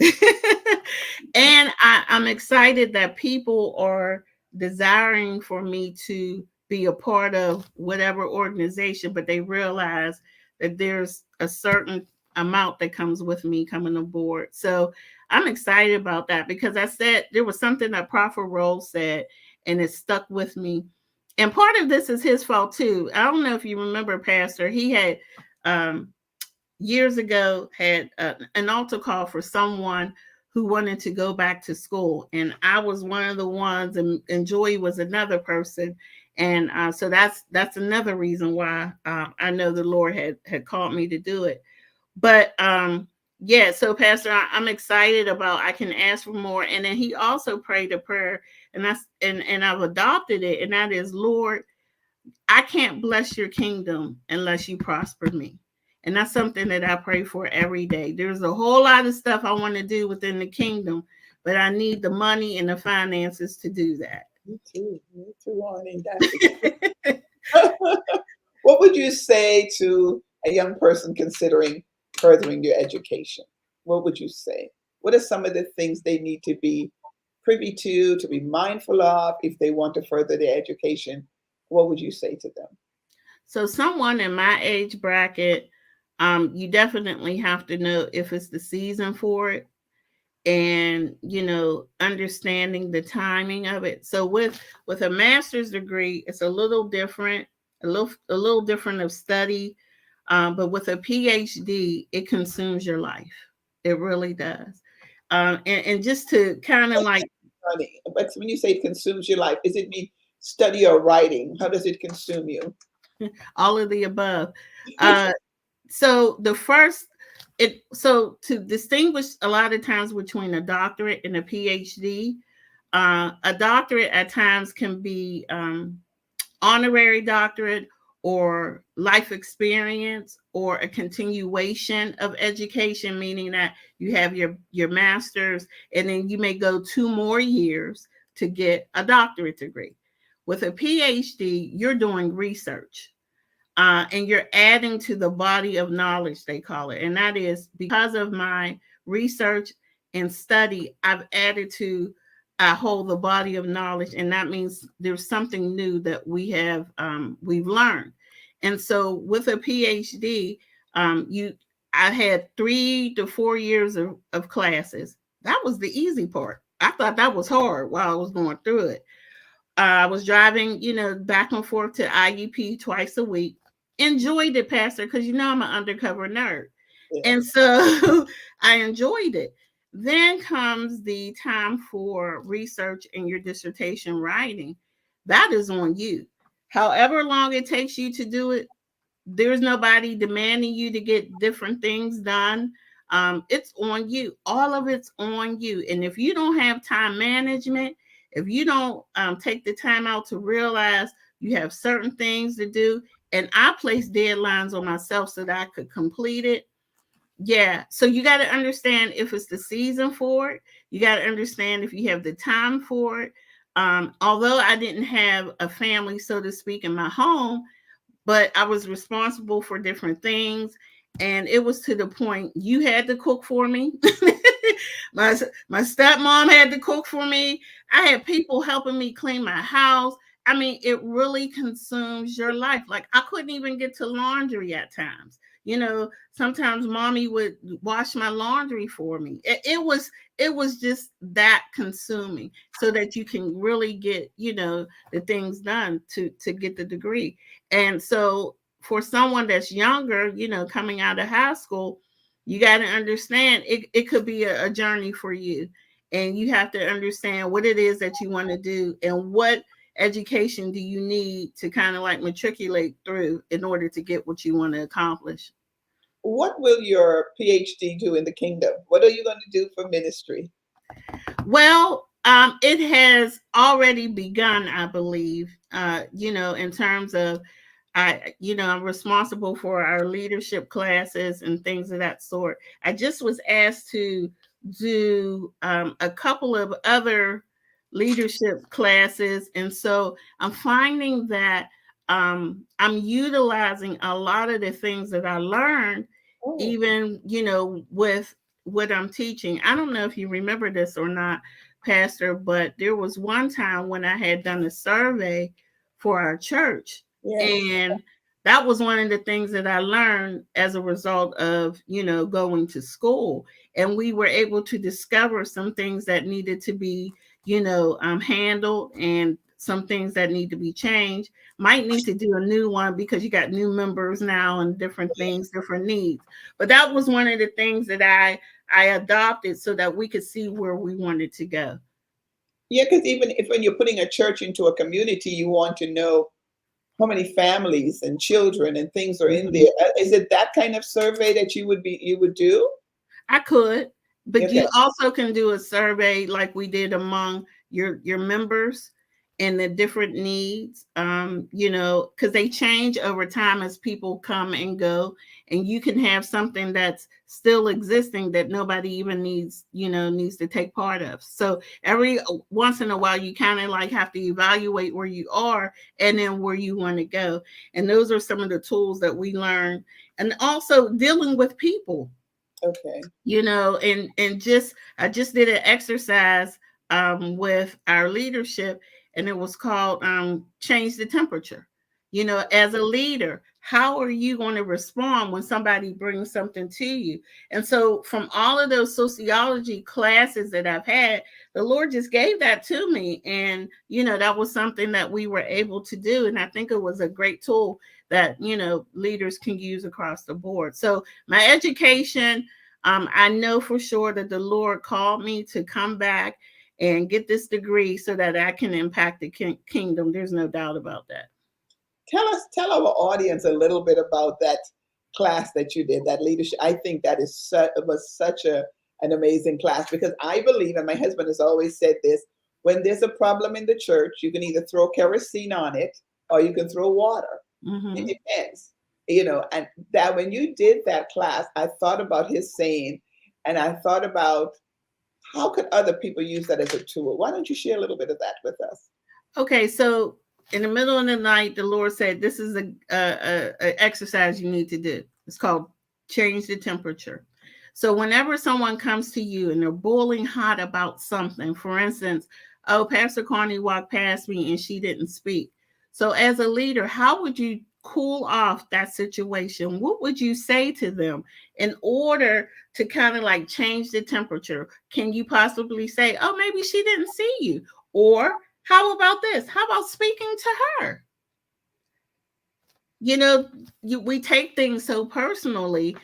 And I'm excited that people are desiring for me to be a part of whatever organization, but they realize that there's a certain amount that comes with me coming aboard. So I'm excited about that because I said there was something that Prophet Rose said, and it stuck with me. And part of this is his fault too. I don't know if you remember, Pastor. He had um, years ago had an altar call for someone who wanted to go back to school, and I was one of the ones, and Joy was another person, and so that's another reason why I know the Lord had called me to do it. But yeah, so Pastor, I'm excited about I can ask for more, and then he also prayed a prayer, and and I've adopted it, and that is, Lord, I can't bless your kingdom unless you prosper me. And that's something that I pray for every day. There's a whole lot of stuff I want to do within the kingdom, but I need the money and the finances to do Me too, Arnie. That's that. what would you say to a young person considering furthering your education? What would you say? What are some of the things they need to be privy to be mindful of if they want to further their education? What would you say to them? So someone in my age bracket, you definitely have to know if it's the season for it, and understanding the timing of it. So with a master's degree, it's a little different, a little different of study, but with a PhD, it consumes your life. It really does. And just to kind of like Honey, but when you say it consumes your life, is it mean study or writing? How does it consume you? all of the above. uh, so the first it so to distinguish a lot of times between a doctorate and a PhD, a doctorate at times can be honorary doctorate or life experience or a continuation of education, meaning that you have your master's and then you may go 2 more years to get a doctorate degree. With a PhD, you're doing research, and you're adding to the body of knowledge, they call it. And that is because of my research and study, I've added to I hold the body of knowledge, and that means there's something new that we've learned. And so with a PhD, you I had 3 to 4 years of classes. That was the easy part. I thought that was hard while I was going through it. I was driving, back and forth to IUP twice a week. Enjoyed it, Pastor, because I'm an undercover nerd. Yeah. And so I enjoyed it. Then comes the time for research and your dissertation writing. That is on you. However long it takes you to do it, there's nobody demanding you to get different things done. It's on you. All of it's on you. And if you don't have time management, if you don't take the time out to realize you have certain things to do, and I place deadlines on myself so that I could complete it. Yeah. So you got to understand if it's the season for it. You got to understand if you have the time for it. Although I didn't have a family, so to speak, in my home, but I was responsible for different things. And it was to the point you had to cook for me. my stepmom had to cook for me. I had people helping me clean my house. I mean, it really consumes your life. Like I couldn't even get to laundry at times. Sometimes mommy would wash my laundry for me. It was just that consuming so that you can really get, the things done to get the degree. And so for someone that's younger, coming out of high school, you got to understand it could be a journey for you. And you have to understand what it is that you want to do and what education do you need to kind of like matriculate through in order to get what you want to accomplish. What will your PhD do in the kingdom? What are you going to do for ministry? Well, it has already begun, I believe, in terms of I'm responsible for our leadership classes and things of that sort. I just was asked to do a couple of other leadership classes. And so I'm finding that I'm utilizing a lot of the things that I learned, Oh, even, with what I'm teaching. I don't know if you remember this or not, Pastor, but there was one time when I had done a survey for our church, yes. and that was one of the things that I learned as a result of, going to school. And we were able to discover some things that needed to be, handled. And some things that need to be changed. Might need to do a new one because you got new members now and different things, different needs. But that was one of the things that I adopted so that we could see where we wanted to go. Yeah, because even if when you're putting a church into a community, you want to know how many families and children and things are in Mhm. there. Is it that kind of survey that you would do? I could, but Okay. you also can do a survey like we did among your members and the different needs. You know, because they change over time as people come and go, and you can have something that's still existing that nobody even needs, you know, needs to take part of. So every once in a while, you kind of like have to evaluate where you are and then where you want to go. And those are some of the tools that we learn, and also dealing with people, Okay. you know, and just I just did an exercise with our leadership, and it was called change the temperature. You know, as a leader, how are you going to respond when somebody brings something to you? And so from all of those sociology classes that I've had, the Lord just gave that to me, and you know, that was something that we were able to do, and I think it was a great tool that, you know, leaders can use across the board. So my education, I know for sure that the Lord called me to come back and get this degree so that I can impact the kingdom. There's no doubt about that. Tell our audience a little bit about that class that you did, that leadership. I think that it was such an amazing class because I believe, and my husband has always said this, when there's a problem in the church, you can either throw kerosene on it or you can throw water. It Mm-hmm. depends, and that when you did that class, I thought about his saying, and I thought about how could other people use that as a tool. Why don't you share a little bit of that with us? Okay, so in the middle of the night, the Lord said, "This is a exercise you need to do. It's called change the temperature." So whenever someone comes to you and they're boiling hot about something, for instance, oh, Pastor Connie walked past me and she didn't speak. So as a leader, how would you cool off that situation? What would you say to them in order to kind of like change the temperature? Can you possibly say, "Oh, maybe she didn't see you," or how about this? How about speaking to her? You know, we take things so personally.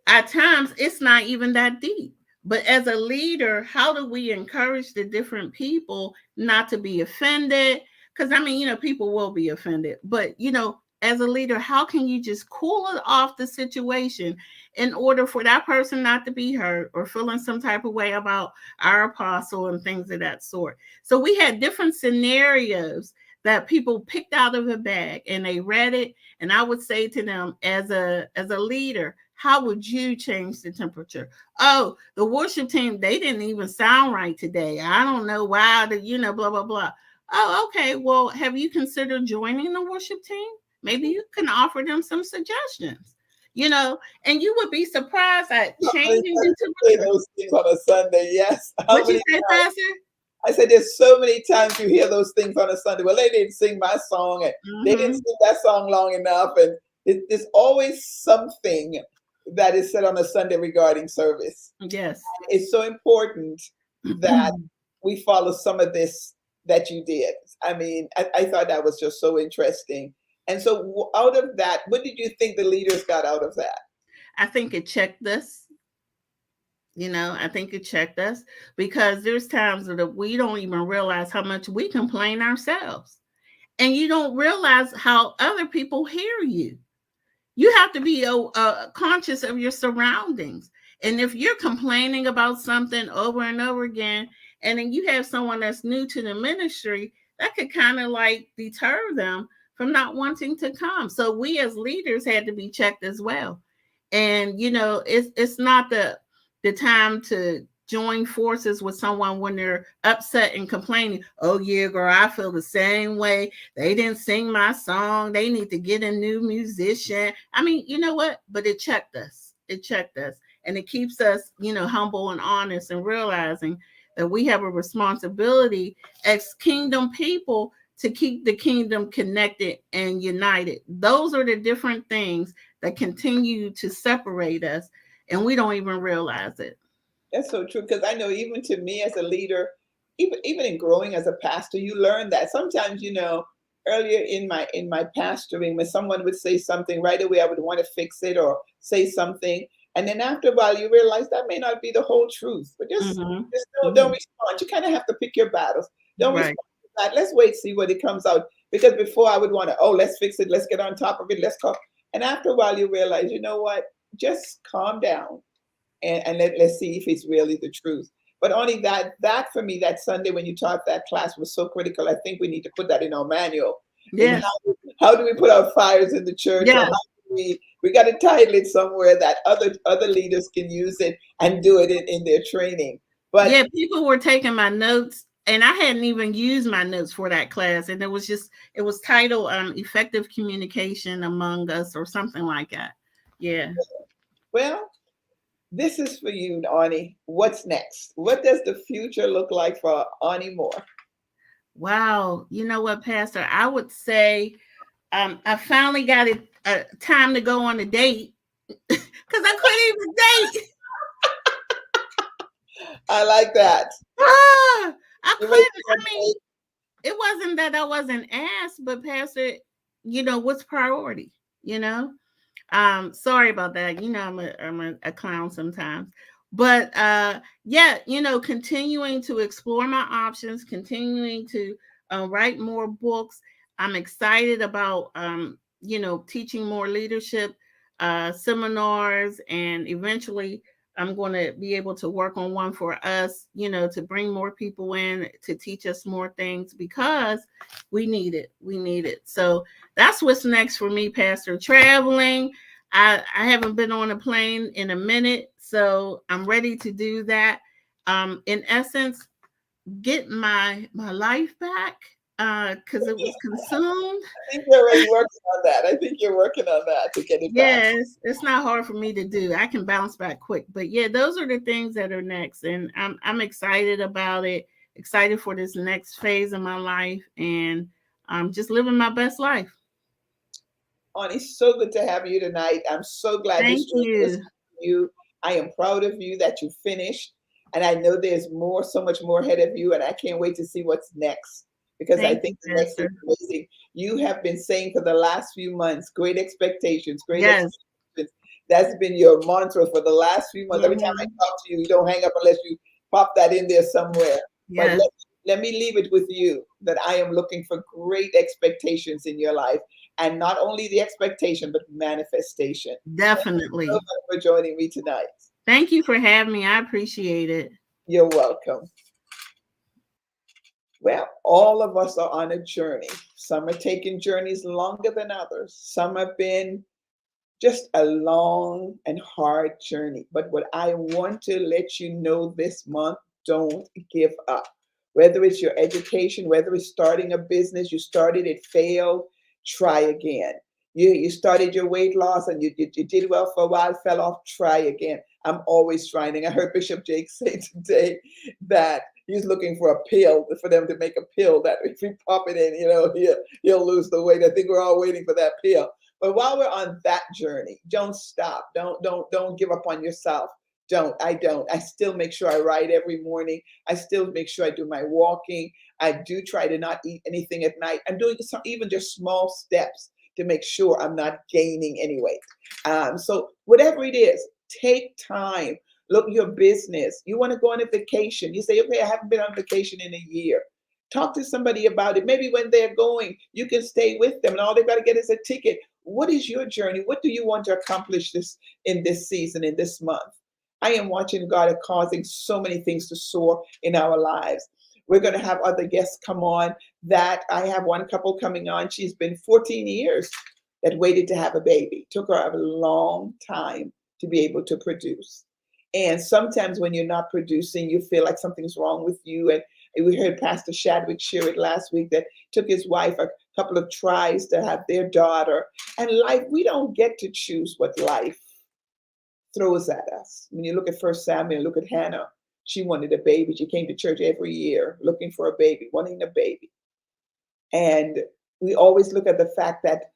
At times, it's not even that deep. But as a leader, how do we encourage the different people not to be offended? Because I mean, you know, people will be offended. But, you know, as a leader, how can you just cool it off the situation in order for that person not to be hurt or feeling some type of way about our apostle and things of that sort? So we had different scenarios that people picked out of a bag and they read it, and I would say to them, as a leader, how would you change the temperature? Oh, the worship team, they didn't even sound right today. I don't know why, you know, blah, blah, blah. Oh, okay. Well, have you considered joining the worship team? Maybe you can offer them some suggestions, you know, and you would be surprised at How many changing times the you say temperature. those things on a Sunday? Yes. How What you many say, times? Pastor? I said, there's so many times you hear those things on a Sunday. Well, they didn't sing my song, and they didn't Mm-hmm. sing that song long enough, and there's always something that is said on a Sunday regarding service. Yes. It's so important that we follow some of this that you did. I mean, I thought that was just so interesting. And so, out of that, what did you think the leaders got out of that? I think it checked us. You know, I think it checked us because there's times that we don't even realize how much we complain ourselves. And you don't realize how other people hear you. You have to be conscious of your surroundings. And if you're complaining about something over and over again, and then you have someone that's new to the ministry, that could kind of like deter them from not wanting to come. So we as leaders had to be checked as well. And you know, it's not the time to join forces with someone when they're upset and complaining. Oh yeah, girl, I feel the same way. They didn't sing my song. They need to get a new musician. I mean, you know what? But it checked us. It checked us. And it keeps us, you know, humble and honest and realizing that we have a responsibility as kingdom people to keep the kingdom connected and united. Those are the different things that continue to separate us, and we don't even realize it. That's so true because I know even to me as a leader, even in growing as a pastor, you learn that sometimes, earlier in my pastoring, when someone would say something right away, I would want to fix it or say something. And then after a while, you realize that may not be the whole truth, but Mm-hmm. just don't Mm-hmm. respond. You kind of have to pick your battles. Don't Right. respond to that. Let's wait, see what it comes out. Because before I would want to, oh, let's fix it. Let's get on top of it. Let's call. And after a while, you realize, you know what? Just calm down and let's see if it's really the truth. But only that for me, that Sunday when you taught that class was so critical. I think we need to put that in our manual. In Yes. how do we put out fires in the church, or how Yes. do we got to title it somewhere that other leaders can use it and do it in their training. But Yeah, people were taking my notes, and I hadn't even used my notes for that class. And it was titled Effective Communication Among Us or something like that. Yeah. well, this is for you, Ani. What's next? What does the future look like for Ani Moore? Wow. You know what, Pastor? I would say I finally got it time to go on a date because I couldn't even date. I like that. Ah, I You wait couldn't. for I mean, it wasn't that I wasn't asked, but Pastor, what's priority? You know, sorry about that. I'm a clown sometimes. But yeah, continuing to explore my options, continuing to write more books. I'm excited about teaching more leadership seminars, and eventually I'm going to be able to work on one for us, to bring more people in to teach us more things, because we need it. We need it. So that's what's next for me, Pastor. Traveling. I haven't been on a plane in a minute, so I'm ready to do that. In essence, get my life back because it was consumed. I think you're already working on that. I think you're working on that to get it back. Yes, it's not hard for me to do. I can bounce back quick. But yeah, those are the things that are next, and I'm excited about it. Excited for this next phase of my life, and I'm just living my best life. Ani, so good to have you tonight. I'm so glad this Thank journey was you. for you. I am proud of you that you finished. And I know there's more, so much more ahead of you. And I can't wait to see what's next, because I Thank you, think the next is Pastor. amazing. You have been saying for the last few months, great expectations, great Yes. expectations. That's been your mantra for the last few months. Every time I Mhm. talk to you, you don't hang up unless you pop that in there somewhere. But Yes, let me leave it with you that I am looking for great expectations in your life, and not only the expectation, but manifestation. Thank you so definitely. much for joining me tonight. Thank you for having me. I appreciate it. You're welcome. Well, all of us are on a journey. Some are taking journeys longer than others. Some have been just a long and hard journey. But what I want to let you know this month, don't give up. Whether it's your education, whether it's starting a business, you started, it failed, try again. You started your weight loss and you did well for a while, fell off, try again. I'm always trying. And I heard Bishop Jake say today that he's looking for a pill, for them to make a pill that if we pop it in, he'll lose the weight. I think we're all waiting for that pill. But while we're on that journey, don't stop. Don't give up on yourself. Don't. I still make sure I ride every morning. I still make sure I do my walking. I do try to not eat anything at night. I'm doing some, even just small steps to make sure I'm not gaining any weight. So whatever it is, take time. Look your business. You want to go on a vacation. You say, okay, I haven't been on vacation in a year. Talk to somebody about it. Maybe when they're going, you can stay with them, and all they've got to get is a ticket. What is your journey? What do you want to accomplish this in this season, in this month? I am watching God causing so many things to soar in our lives. We're going to have other guests come on. That I have one couple coming on. She's been 14 years that waited to have a baby. Took her a long time to be able to produce. And sometimes when you're not producing, you feel like something's wrong with you. And we heard Pastor Shadwick share it last week, that took his wife a couple of tries to have their daughter. And life, we don't get to choose what life throws at us. When you look at First Samuel, look at Hannah. She wanted a baby. She came to church every year looking for a baby, wanting a baby. And we always look at the fact that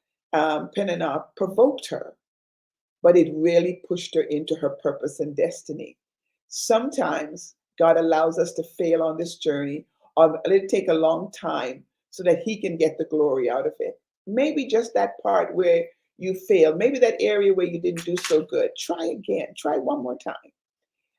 Peninnah provoked her, but it really pushed her into her purpose and destiny. Sometimes God allows us to fail on this journey, or let it take a long time so that He can get the glory out of it. Maybe just that part where you failed, maybe that area where you didn't do so good. Try again, try one more time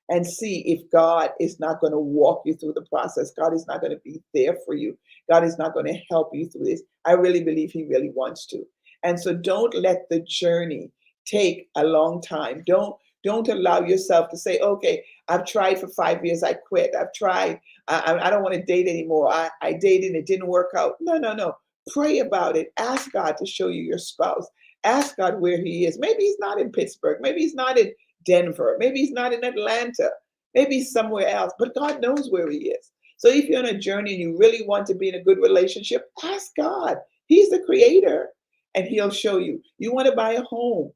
and see if God is not going to walk you through the process. God is not going to be there for you. God is not going to help you through this. I really believe He really wants to. And so don't let the journey take a long time. Don't allow yourself to say, okay, I've tried for 5 years, I quit. I've tried, I don't want to date anymore. I dated, it didn't work out. No, no, no. Pray about it. Ask God to show you your spouse. Ask God where He is. Maybe He's not in Pittsburgh. Maybe He's not in Denver. Maybe He's not in Atlanta. Maybe He's somewhere else, but God knows where He is. So if you're on a journey and you really want to be in a good relationship, ask God. He's the creator and He'll show you. You want to buy a home.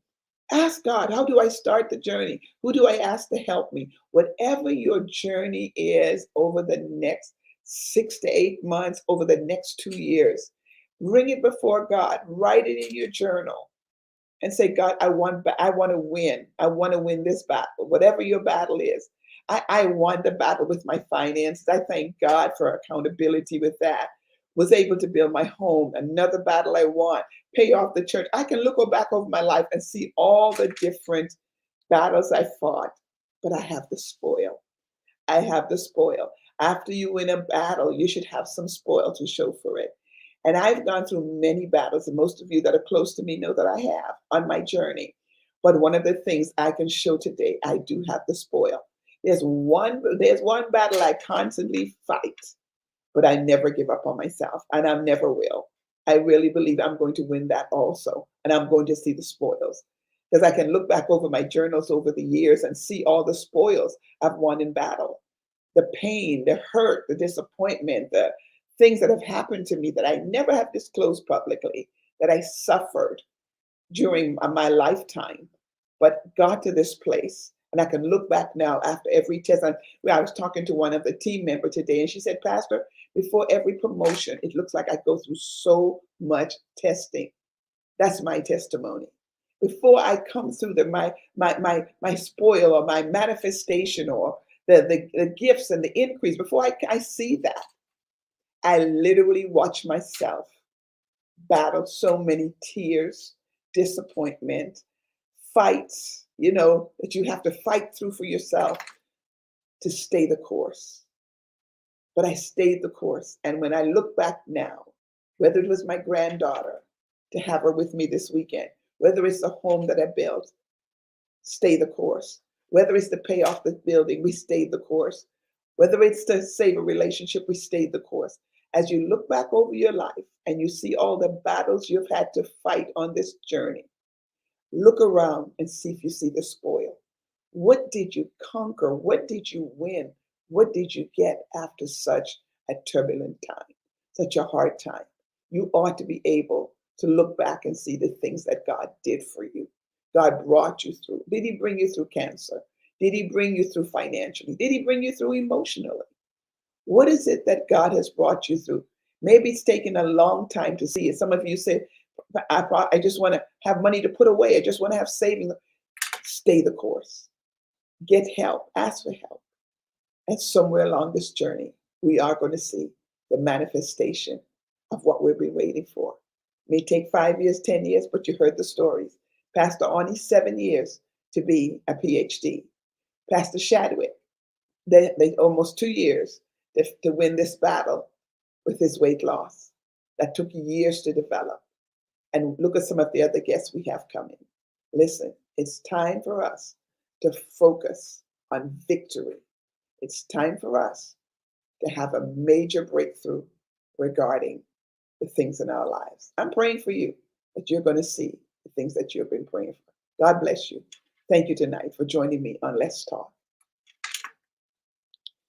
Ask God, how do I start the journey? Who do I ask to help me? Whatever your journey is over the next 6 to 8 months, over the next 2 years, bring it before God. Write it in your journal and say, God, I want to win. I want to win this battle, whatever your battle is. I won the battle with my finances. I thank God for accountability with that. Was able to build my home. Another battle I won. Pay off the church. I can look back over my life and see all the different battles I fought, but I have the spoil. I have the spoil. After you win a battle, you should have some spoil to show for it. And I've gone through many battles, and most of you that are close to me know that I have on my journey. But one of the things I can show today, I do have the spoil. There's one battle I constantly fight, but I never give up on myself, and I never will. I really believe I'm going to win that also, and I'm going to see the spoils. Because I can look back over my journals over the years and see all the spoils I've won in battle. The pain, the hurt, the disappointment, the things that have happened to me that I never have disclosed publicly, that I suffered during my lifetime, but got to this place. And I can look back now after every test. I was talking to one of the team members today, and she said, Pastor, before every promotion, it looks like I go through so much testing. That's my testimony. Before I come through my spoil or my manifestation or the gifts and the increase, before I see that, I literally watch myself battle so many tears, disappointment, fights, that you have to fight through for yourself to stay the course. But I stayed the course. And when I look back now, whether it was my granddaughter, to have her with me this weekend, whether it's the home that I built, stay the course. Whether it's to pay off the building, we stayed the course. Whether it's to save a relationship, we stayed the course. As you look back over your life and you see all the battles you've had to fight on this journey, look around and see if you see the spoil. What did you conquer? What did you win? What did you get after such a turbulent time, such a hard time? You ought to be able to look back and see the things that God did for you. God brought you through. Did He bring you through cancer? Did He bring you through financially? Did He bring you through emotionally? What is it that God has brought you through? Maybe it's taken a long time to see it. Some of you say, I just want to have money to put away. I just want to have savings. Stay the course. Get help. Ask for help. And somewhere along this journey, we are going to see the manifestation of what we've been waiting for. It may take 5 years, 10 years, but you heard the stories. Pastor Arnie, 7 years to be a PhD. Pastor Shadwick, they almost 2 years to win this battle with his weight loss. That took years to develop. And look at some of the other guests we have coming. Listen, it's time for us to focus on victory. It's time for us to have a major breakthrough regarding the things in our lives. I'm praying for you that you're going to see the things that you've been praying for. God bless you. Thank you tonight for joining me on Let's Talk.